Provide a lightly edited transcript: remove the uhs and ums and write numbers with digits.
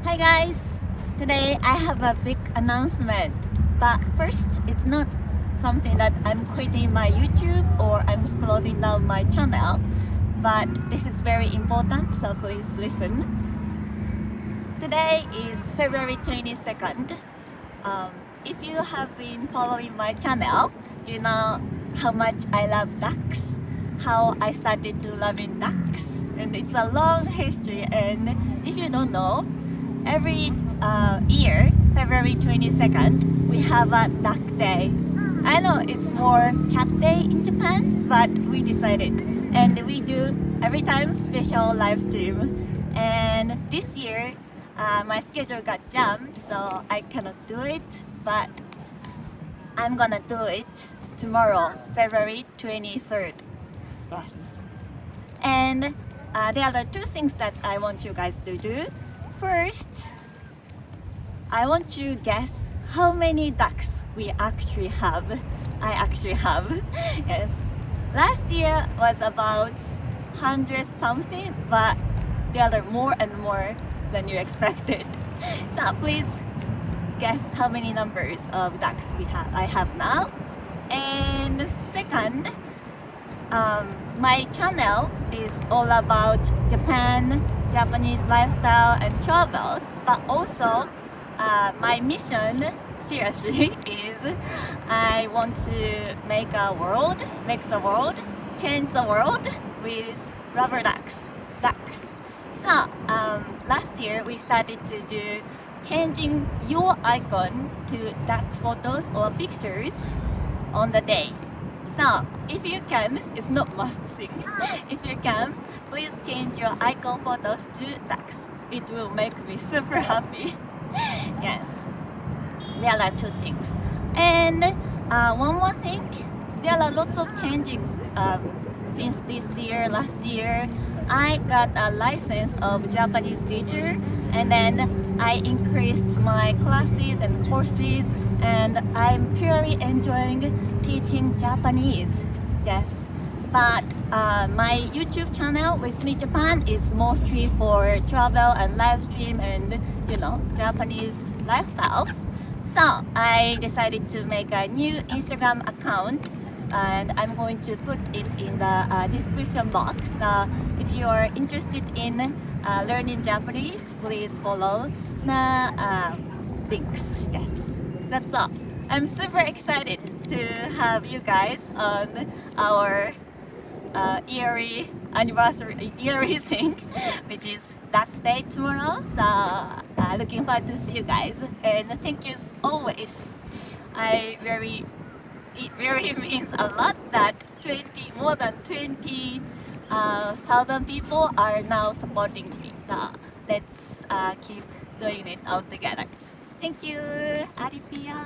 Hi guys! Today I have a big announcement. But first, it's not something that I'm quitting my YouTube or I'm closing down my channel. But this is very important, so please listen. Today is February 22nd. If you have been following my channel, you know how much I love ducks, how I started to loving ducks, and it's a long history. And if you don't know, every year, February 22nd, we have a duck day. I know it's more cat day in Japan, but we decided, and we do every time special live stream. And this year, my schedule got jammed, so I cannot do it. But I'm gonna do it tomorrow, February 23rd. Yes. And there are two things that I want you guys to do. First, I want you to guess how many ducks we actually have. I actually have. Yes. Last year was about 100 something, but there are more and more than you expected. So please guess how many numbers of ducks I have now. And second, my channel is all about Japan, Japanese lifestyle and travels, but also my mission, seriously, is I want to make the world, change the world with rubber ducks. So last year we started to do changing your icon to duck photos or pictures on the day. So if you can, it's not must thing. If you can, please change your icon photos to ducks. It will make me super happy. Yes, there are two things. And one more thing, there are lots of changes since this year, last year. I got a license of Japanese teacher, and then I increased my classes and courses, and I'm purely enjoying teaching Japanese. Yes, but my YouTube channel with me Japan is mostly for travel and live stream and Japanese lifestyles. So I decided to make a new Instagram account, and I'm going to put it in the description box. If you are interested in learning Japanese, please follow the links. Yes, that's all. I'm super excited to have you guys on our yearly thing, which is Duck Day tomorrow. So looking forward to see you guys, and thank you always. It really means a lot that more than 20,000 people are now supporting me. So let's keep doing it all together. Thank you. Aripia.